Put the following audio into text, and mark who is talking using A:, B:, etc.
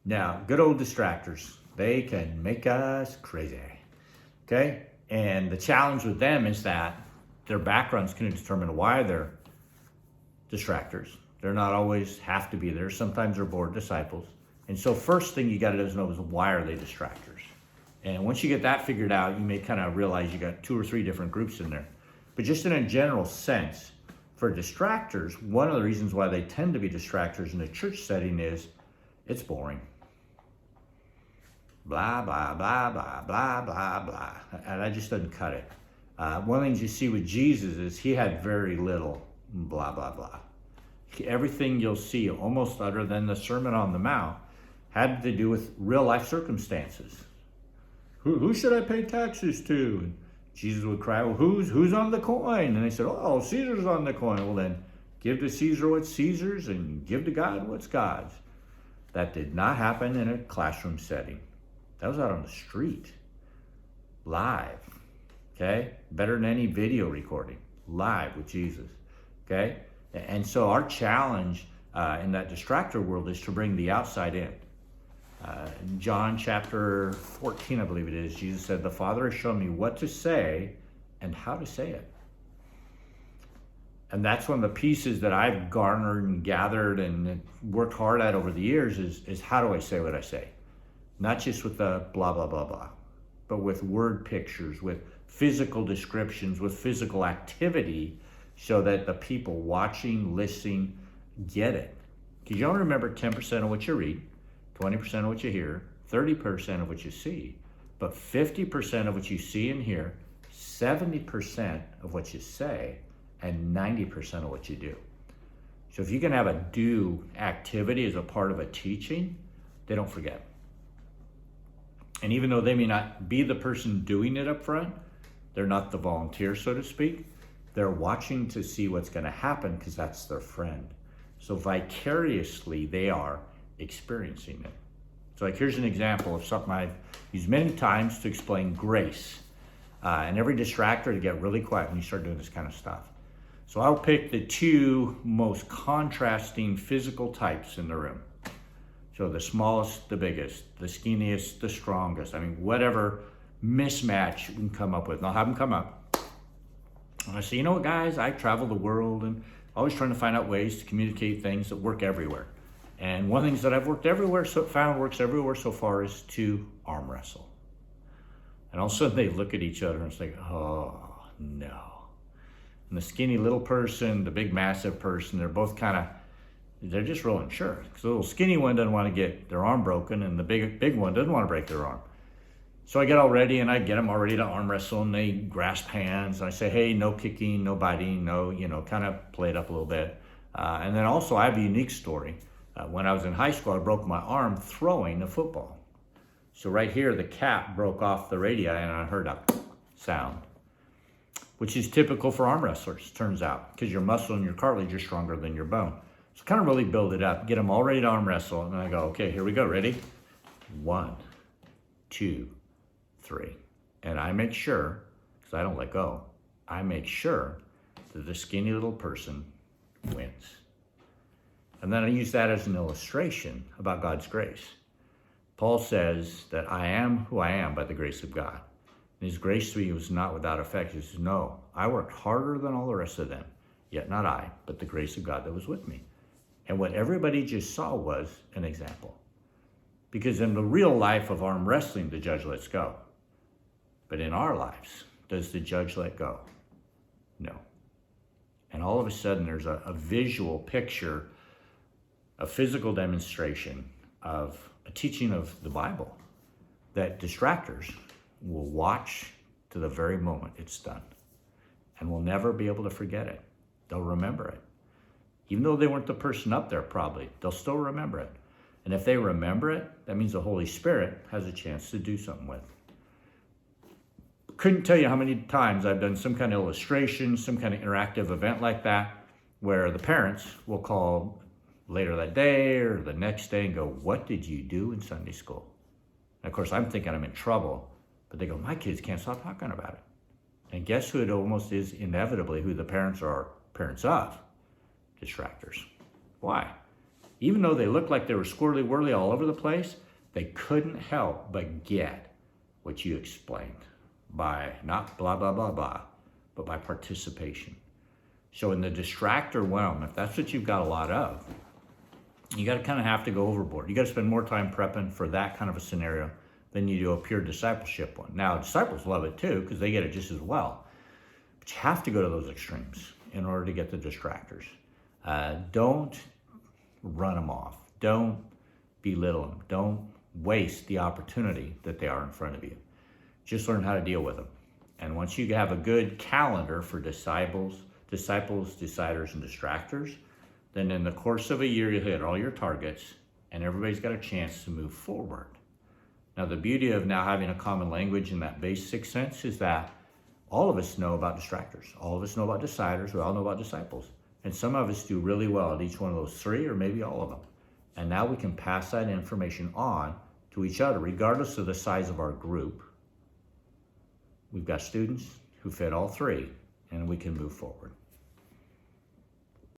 A: Now, good old distractors, they can make us crazy, okay? And the challenge with them is that their background's going to determine why they're distractors. They're not always have to be there. Sometimes they're bored disciples. And so first thing you got to know is why are they distractors? And once you get that figured out, you may kind of realize you got 2 or 3 different groups in there. But just in a general sense, for distractors, one of the reasons why they tend to be distractors in a church setting is it's boring. Blah, blah, blah, blah, blah, blah, blah. And that just doesn't cut it. One of the things you see with Jesus is he had very little blah, blah, blah. Everything you'll see, almost other than the Sermon on the Mount, had to do with real life circumstances. Who should I pay taxes to? And Jesus would cry, well, who's on the coin? And they said, oh, Caesar's on the coin. Well, then give to Caesar what's Caesar's and give to God what's God's. That did not happen in a classroom setting. That was out on the street, live, okay? Better than any video recording, live with Jesus, okay? And so our challenge in that distractor world is to bring the outside in. In John chapter 14, I believe it is, Jesus said, the Father has shown me what to say and how to say it. And that's one of the pieces that I've garnered and gathered and worked hard at over the years is how do I say what I say? Not just with the blah, blah, blah, blah, but with word pictures, with physical descriptions, with physical activity, so that the people watching, listening, get it. Because you only remember 10% of what you read, 20% of what you hear, 30% of what you see, but 50% of what you see and hear, 70% of what you say, and 90% of what you do. So if you can have a do activity as a part of a teaching, they don't forget. And even though they may not be the person doing it up front, they're not the volunteer, so to speak, they're watching to see what's going to happen because that's their friend. So vicariously, they are experiencing it. So like here's an example of something I've used many times to explain grace. And every distractor to get really quiet when you start doing this kind of stuff. So I'll pick the 2 most contrasting physical types in the room. So the smallest, the biggest, the skinniest, the strongest. I mean, whatever mismatch we can come up with. And I'll have them come up. And I say, you know what, guys, I travel the world and always trying to find out ways to communicate things that work everywhere. And one of the things that I've found works everywhere so far is to arm wrestle. And all of a sudden they look at each other and it's like, oh, no. And the skinny little person, the big massive person, they're both they're just rolling sure. Because the little skinny one doesn't want to get their arm broken and the big one doesn't want to break their arm. So I get all ready and I get them all ready to arm wrestle and they grasp hands. And I say, hey, no kicking, no biting, no, kind of play it up a little bit. And then also I have a unique story. When I was in high school, I broke my arm throwing a football. So right here, the cap broke off the radii and I heard a sound, which is typical for arm wrestlers, turns out, because your muscle and your cartilage are stronger than your bone. So kind of really build it up, get them all ready to arm wrestle. And then I go, okay, here we go, ready? 1, 2, 3. And I make sure, because I don't let go, I make sure that the skinny little person wins. And then I use that as an illustration about God's grace. Paul says that I am who I am by the grace of God. And his grace to me was not without effect. He says, no, I worked harder than all the rest of them, yet not I, but the grace of God that was with me. And what everybody just saw was an example. Because in the real life of arm wrestling, the judge lets go. But in our lives, does the judge let go? No. And all of a sudden, there's a visual picture, a physical demonstration of a teaching of the Bible that distractors will watch to the very moment it's done and will never be able to forget it. They'll remember it. Even though they weren't the person up there probably, they'll still remember it. And if they remember it, that means the Holy Spirit has a chance to do something with it. Couldn't tell you how many times I've done some kind of illustration, some kind of interactive event like that, where the parents will call later that day or the next day and go, what did you do in Sunday school? And of course, I'm thinking I'm in trouble, but they go, my kids can't stop talking about it. And guess who it almost is inevitably who the parents are parents of? Distractors. Why? even though they looked like they were squirrely-whirly all over the place, they couldn't help but get what you explained by not blah, blah, blah, blah, but by participation. So in the distractor realm, if that's what you've got a lot of, you got to kind of have to go overboard. You got to spend more time prepping for that kind of a scenario than you do a pure discipleship one. Now, disciples love it too because they get it just as well. But you have to go to those extremes in order to get the distractors. Don't run them off. Don't belittle them. Don't waste the opportunity that they are in front of you. Just learn how to deal with them. And once you have a good calendar for disciples, deciders, and distractors, then in the course of a year, you'll hit all your targets and everybody's got a chance to move forward. Now, the beauty of now having a common language in that basic sense is that all of us know about distractors. All of us know about deciders. We all know about disciples. And some of us do really well at each one of those three, or maybe all of them. And now we can pass that information on to each other, regardless of the size of our group. We've got students who fit all three, and we can move forward.